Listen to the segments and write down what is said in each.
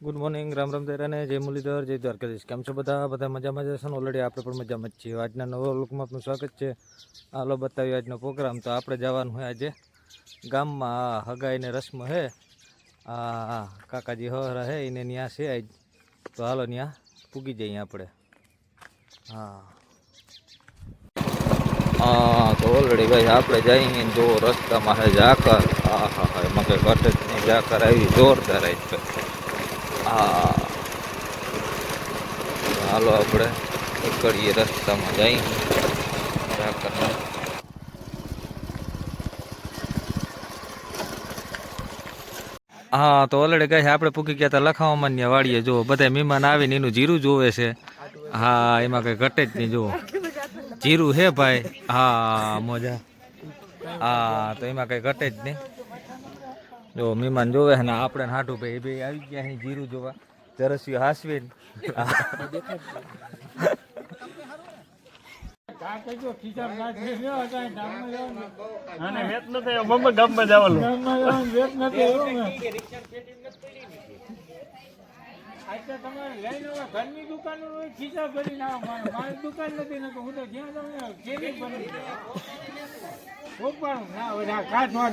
Good morning, Ram Ram તેરાને, જય મુરલીધર, જય દ્વારકાધીશ. કેમ છો બધા મજામાં જશે ને? ઓલરેડી આપણે પણ મજામાં જ છીએ. આજના નવા લોકમાં આપનું સ્વાગત છે. હાલો બતાવીએ આજનો પ્રોગ્રામ. તો આપણે જવાનું હોય આજે ગામમાં હગાઈને રસ્મ હે. હા કાકાજી હરા હે એને ત્યાં છે આજ. તો હાલો ત્યાં પૂગી જઈએ આપણે. હા તો ઓલરેડી ભાઈ આપણે જઈએ જો રસ્તામાં હે ઝાકર. હા એમાં કંઈ ઘટે જ નહીં. ઝાકર આવી જોરદાર આવી. હા હાલો આપણે નીકળીએ રસ્તામાં જઈ ઝાકરમાં. હા તો ઓલરેડી કહે આપણે પૂકી ગયા હતા લખાવામાં ને વાળીએ જુઓ બધા મહેમાન આવીને એનું જીરું જોવે છે. હા એમાં કંઈ ઘટે જ નહીં. જુઓ જીરું હે ભાઈ. હા મજા. હા તો એમાં કંઈ ઘટે જ નહીં. જો મહેમાન જોવે છે ને આપણે હાટું ભાઈ એ ભાઈ આવી ગયા અહીં જીરું જોવા. જરસિયો હાસવીને ઘરની દુકાન ખીચા ભરી ના મારી દુકાન નથી ને હું તો જ્યાં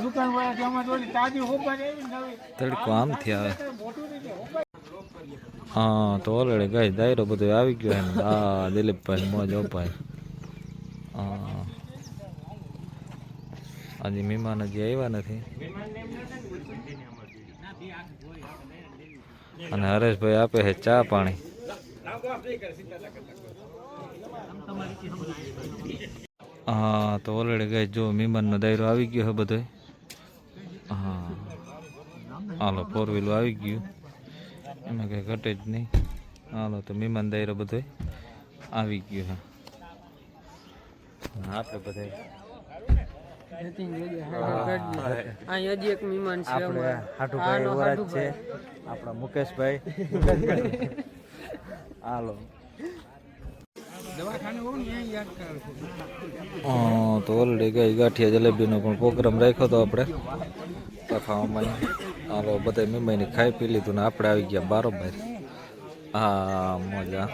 દુકાન વાળા ત્યાં થોડી તાજી હોપા તડકો આમથી આવે. હા તો ઓલરેડી ગાય દાયરો બધો આવી ગયો એમ. હા દિલીપભાઈ મોજ ભાઈ. હા આજે મહેમાન હજી આવ્યા નથી. અને હરેશભાઈ આપે છે ચા પાણી. હા તો ઓલરેડી ગાય જો મહેમાનનો દાયરો આવી ગયો છે બધો. હા હાલો 4 વ્હીલ આવી ગયું એમાં કંઈ ઘટે જ નહીં. હાલો તો મહેમાન દાયરો બધો આવી ગયો છે. આપણે બધા આપણા મુકેશભાઈ. હાલો તો ઓલરેડી ગઈ ગાંઠિયા જલેબીનો પણ પ્રોગ્રામ રાખ્યો હતો આપણે ખાવામાં. હાલો બધા મહેમાને ખાઈ પી લીધું ને આપણે આવી ગયા બારોબાર. હા મજા.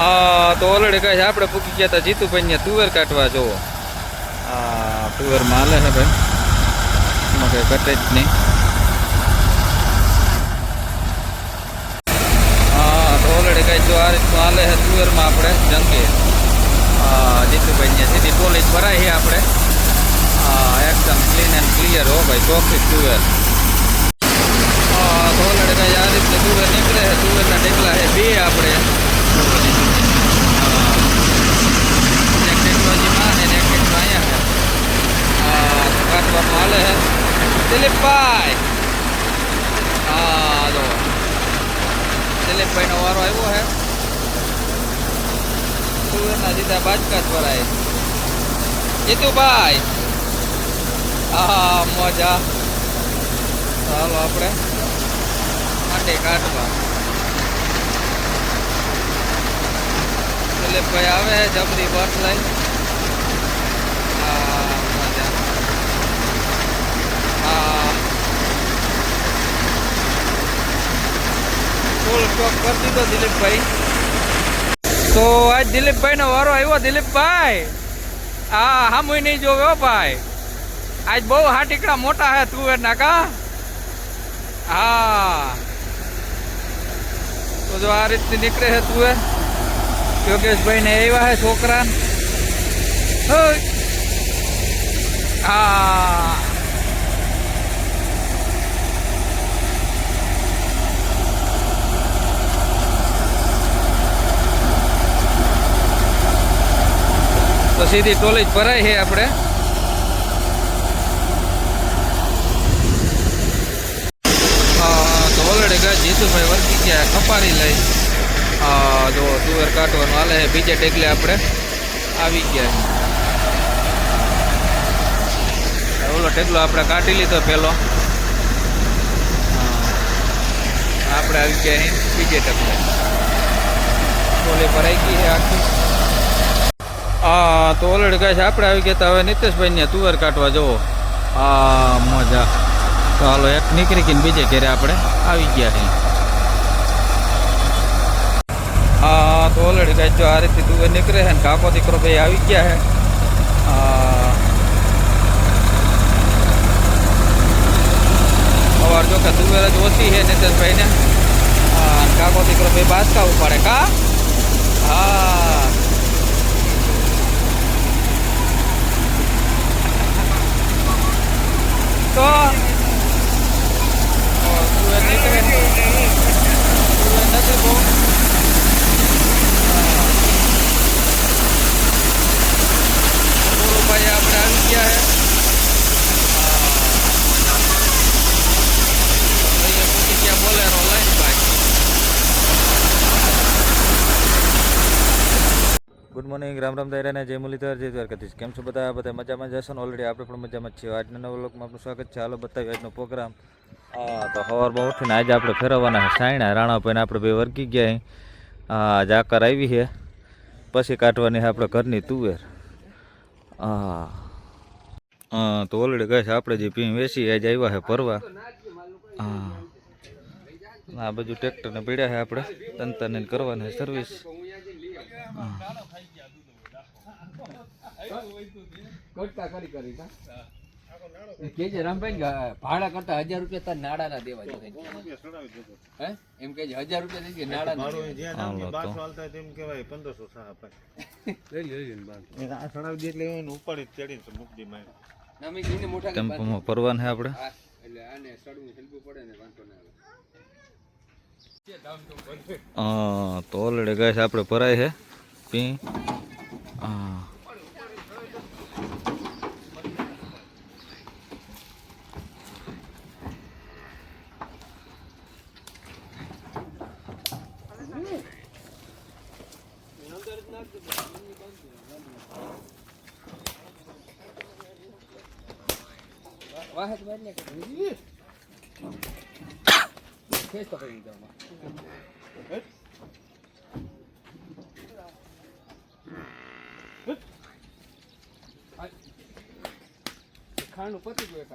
હા તો ઓલરેડી કહે છે આપણે પૂકી ગયા હતા જીતુભાઈ ને તુવેર કાઢવા. જુઓ હા તુવેર માં હાલે છે ભાઈ. એમાં કંઈ ઘટે જ નહીં. હા તો ઓલરેડી કહે જો આ રીતનું હાલે છે તુવેરમાં આપણે જંગે. હા જીતુભાઈ ને સીધી ટોલી ભરાય છે આપણે. હા એકદમ ક્લીન એન્ડ ક્લિયર હો ભાઈ, ચોખ્ખી તુવેર. હા તો ઓલરેડી કહે આ રીતે તુવેર નીકળે છે. તુવેરના ઢેકલા છે બે આપણે. હાલે હે દિલીપભાઈ. હા જો દિલીપભાઈ નો વારો આવ્યો હે. તુવેરના સીધા બાજકા જ ભરાય. જીતુભાઈ હા મજા. ચાલો આપણે માંડી કાઢવા. દિલીપભાઈ આવે જબરી બસ લઈ. ફૂલ સ્ટોક કરી દીધો દિલીપભાઈ. તો આજ દિલીપભાઈ નો વારો આવ્યો. દિલીપભાઈ હા હામુય નહીં જોવે હો ભાઈ. આજ બહુ હાટીકડા મોટા હે તુવેર ના કા. હા તો જો આ રીતની નીકળે છે તુવેર. યોગેશભાઈ ને આવ્યા હે છોકરા. હા તો સીધી ટોલી જ ભરાય છે આપણે. તો ઓલરેડી ગયા જીતુભાઈ વર્ગી ગયા ખપારી લઈ. જો તુવેર કાઢવાનું હાલે છે. બીજે ટેકલે આપણે આવી ગયા. ઓલો ટેકલો આપણે કાઢી લીધો પેલો. આપણે આવી ગયા અહીં બીજે ટેકલે. ટોલી ભરાઈ ગઈ છે આખી. તો ઓલરેડી કહે છે આપણે આવી ગયા તો હવે નીતેશભાઈ ને તુવેર કાઢવા જવો. મજા. તો હાલો એક નીકળી ગઈને બીજે ઘેરે આપણે આવી ગયા છીએ. તો ઓલરેડી કહે જો આ રીતે તુવેર નીકળે છે ને કાકો દીકરો ભાઈ આવી ગયા છે. સવાર જો કે તુવેર જ ઓછી છે નીતેશભાઈ ને. કાકો દીકરો ભાઈ બાસકા ઉપાડે કા. હા તો તુવેર નીકળે તુવેર નથી બહુ. ભાઈ આપણે આવી ગયા છે. ક્યાં બોલેરો લઈને ભાઈ. ગુડ મોર્નિંગ, રામ રામ દાયરાને જય મુરલીધર, જય દ્વારકાધીશ. કેમ છો બધા મજામાં જશો ને? ઓલરેડી આપણે પણ મજામાં જ છીએ. આજના નવા વ્લોગમાં આપનું સ્વાગત છે. હાલો બતાવીએ આજનો પ્રોગ્રામ. તો સવારમાં ઉઠીને આજે આપણે ફેરવવાના છે સાયણા. રાણાભાઈને આપણે બે વર્ગી ગયા. જાકર આવી છે પછી કાઢવાની છે આપણે ઘરની તુવેર. તો ઓલરેડી કહે છે આપણે જે પી વેચી આજે આવ્યા છે ભરવા. આ બધું ટ્રેક્ટરને પીડ્યા છે આપણે તંતરને કરવાની સર્વિસ. ભાડા કરતા 1000 રૂપિયા તાર નાડા ના દેવા જોઈએ. એમ કે 1000 રૂપિયા થઈ ગયા નાડા ટેમ્પોમાં ભરવાનું છે આપણે. તો ઓલરેડી કહે છે આપણે ભરાય છે પી. ખાણું પતી ગયું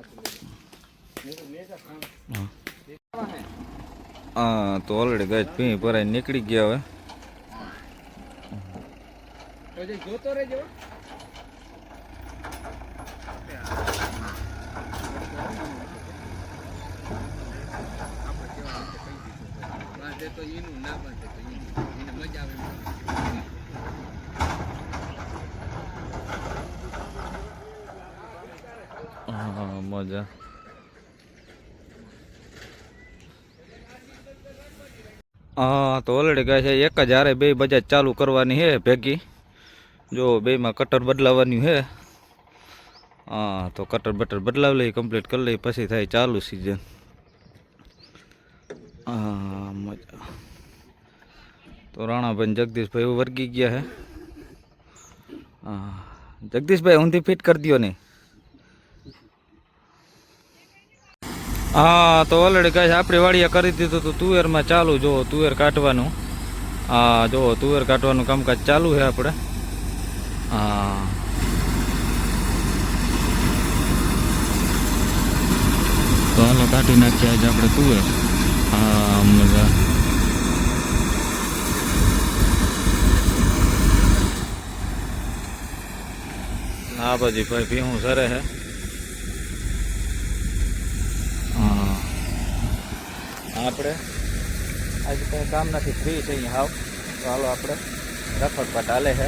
તો ઓલરેડી ગાય પી ભરાય નીકળી ગયા. હવે જોતો રહેજો. તો એનું ના બાંધે તો એને મજા આવે. મજા. તો ઓલરેડી કહે છે એક જ હારે બે બજાજ ચાલુ કરવાની છે ભેગી. જો બેમાં કટર બદલાવવાની છે. તો કટર બટર બદલાવી લઈ, કમ્પ્લીટ કરી લઈ, પછી થાય ચાલુ સિઝન. મજા. તો રાણાભાઈ જગદીશભાઈ એવું વર્ગી ગયા છે. જગદીશભાઈ ઊંધી ફિટ કરી દો ને. તો ઓલરેડી કહે છે આપણી વાડીએ કરી દીધું તો તુવેરમાં ચાલુ. જો તુવેર કાઢવાનું. જો તુવેર કાઢવાનું કામકાજ ચાલુ છે આપણે. તો હાલો કાઢી નાખીએ આજે આપણે તુવેર. મજા. બાજી ભાઈ ભીહું સરે હે. આપણે આજે કંઈ કામ નથી, ફ્રી છે અહીંયા હાવ. તો હાલો આપણે રખડપાટ હાલે છે.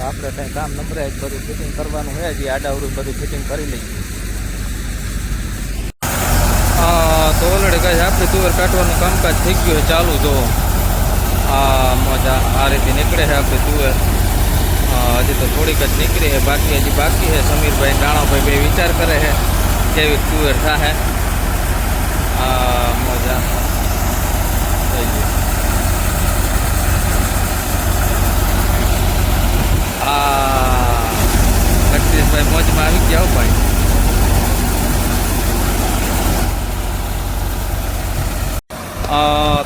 આપણે કંઈ કામ નબળાય જ બધું ફિટિંગ કરવાનું હોય. હજી આડાવડું બધું ફિટિંગ કરી લઈએ. તો ઓલરેડી કહે છે આપણે તુવેર કાઢવાનું કામકાજ થઈ ગયું છે ચાલુ. જો મજા આ રીતે નીકળે છે આપણી તુવેર. હજી તો થોડીક જ નીકળી છે, બાકી હજી બાકી છે. સમીરભાઈ રાણાભાઈ બે વિચાર કરે છે કેવી તુવેર થાય. મજા થઈ ગઈ. જગદીશભાઈ મોજમાં આવી ગયા ભાઈ.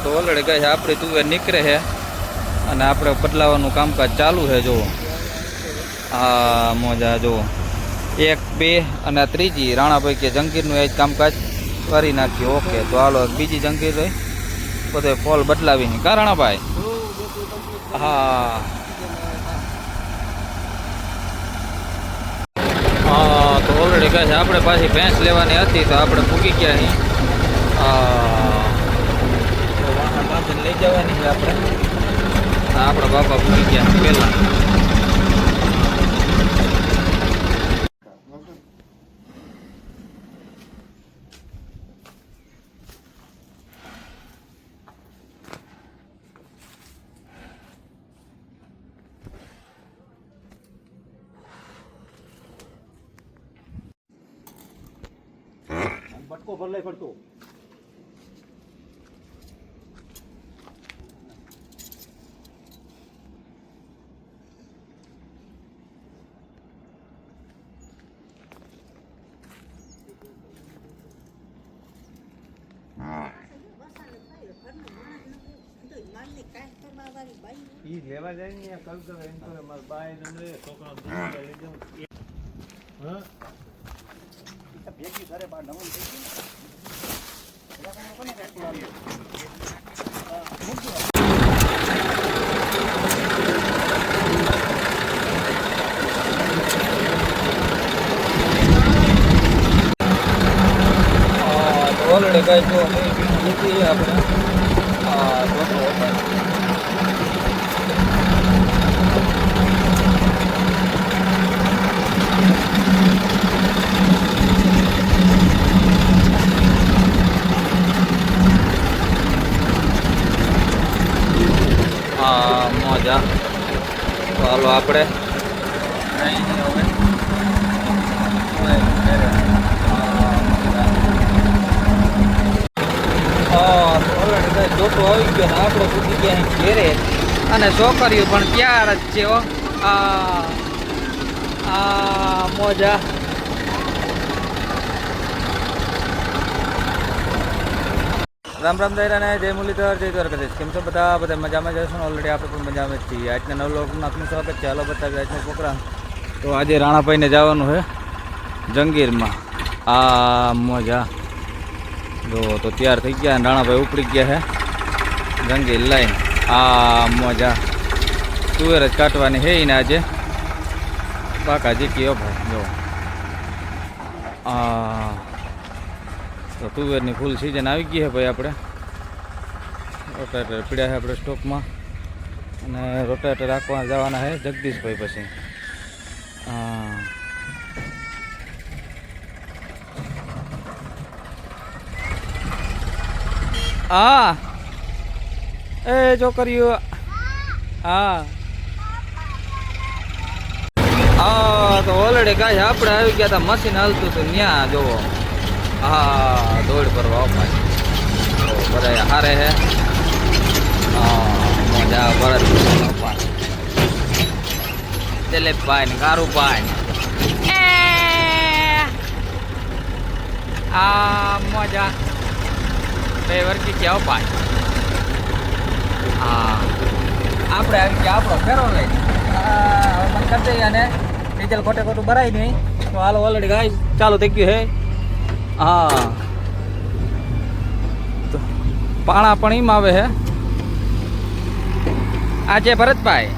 તો ઓલરેડી કહે છે આપણી તુવેર નીકળે છે અને આપણે બદલાવાનું કામકાજ ચાલુ છે જુઓ. હા મોજા જુઓ 1 2 અને આ ત્રીજી રાણાભાઈ કે જંગીરનું એ જ કામકાજ કરી નાખ્યું. ઓકે તો હાલો બીજી જંગીર રહી બધો ફોલ બદલાવીને કા રાણાભાઈ. હા હા તો ઓલરેડી કહે છે આપણે પાછી ભેંસ લેવાની હતી તો આપણે પૂકી ગયા અહીં. તો વાહન બાંધીને લઈ જવાની છે આપણે. આપણા બાપા પૂકી ગયા પહેલાં. બટકો ભર લઈ પડતો. ઈ લેવા જાય ને કલ કર એમ કરે માર બાય નંબરે છોકરા લઈ જાઉં. હા ભેગી કરે બા નવું થઈ ગયું. ઓલરેડી કઈ જો લીધી આપણે. હા મોજા. તો હાલો આપણે જોતો આવી ગયો ને આપણે પૂછી ગયા અહીં ઘેરે અને છોકરીઓ પણ ત્યાર જ છે. મોજા. રામ રામ દાયરાને જય મુરલીધર જય દ્વારકાધીશ. કેમ છો બધા મજામાં જશો ને? ઓલરેડી આપણે પણ મજામાં જ છીએ. આજના નવ લોકનું આપનું સ્વાગત છે. હાલો બતાવીએ આજનો પ્રોગ્રામ. તો આજે રાણાભાઈને જવાનું છે જંગીરમાં. મોજા જો તો તૈયાર થઈ ગયા. રાણાભાઈ ઉપડી ગયા છે જંગીર લાઈન. મોજા તુવેર જ કાઢવાની છે ને આજે પાકા જીકી ભાઈ જો. તો તુવેરની ફૂલ સિઝન આવી ગઈ છે ભાઈ. આપણે રોટાટર પીડ્યા છે આપણે સ્ટોકમાં અને રોટાટર રાખવા જવાના છે જગદીશભાઈ પછી. એ છોકરીઓ. તો ઓલરેડી કાંઈ આપણે આવી ગયા હતા મશીન હાલતું હતું ત્યાં જોવો. દોડ કરવા ભાઈ બધા હારે હે. મજા ભરત દિલીપભાઈ ને કારુભાઈ મજા બે વર્ગી ગયા ભાઈ. આપણે આવી ગયા આપણો ફેરો લઈ મને કરી દઈએ અને ડીઝલ ખોટે ખોટું ભરાય નહીં. તો હાલો ઓલરેડી ગાય ચાલુ થઈ ગયું હે. તો પાણા પણ એમ આવે છે આજે ભરતભાઈ.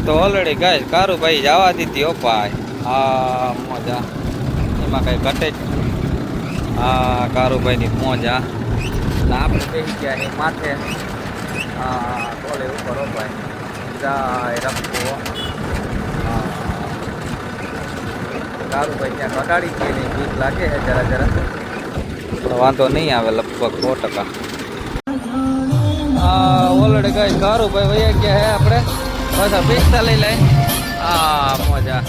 તો ઓલરેડી ગાય કારુભાઈ જવા દીધી હો ભાઈ. મોજા એમાં કઈ ઘટે જ. કારુભાઈની મોજા આપણે બેસી ગયા એ માથે. બોલે ઉપર હો ભાઈ જાય રખવો. કારુભાઈ ત્યાં ઘટાડી ગઈ નહીં બીક લાગે છે જરા પણ વાંધો નહીં આવે લગભગ 100%. ઓલરેડી કઈ કારુભાઈ વૈયા ગયા હે આપણે પાછા 45 લઈ. મોજા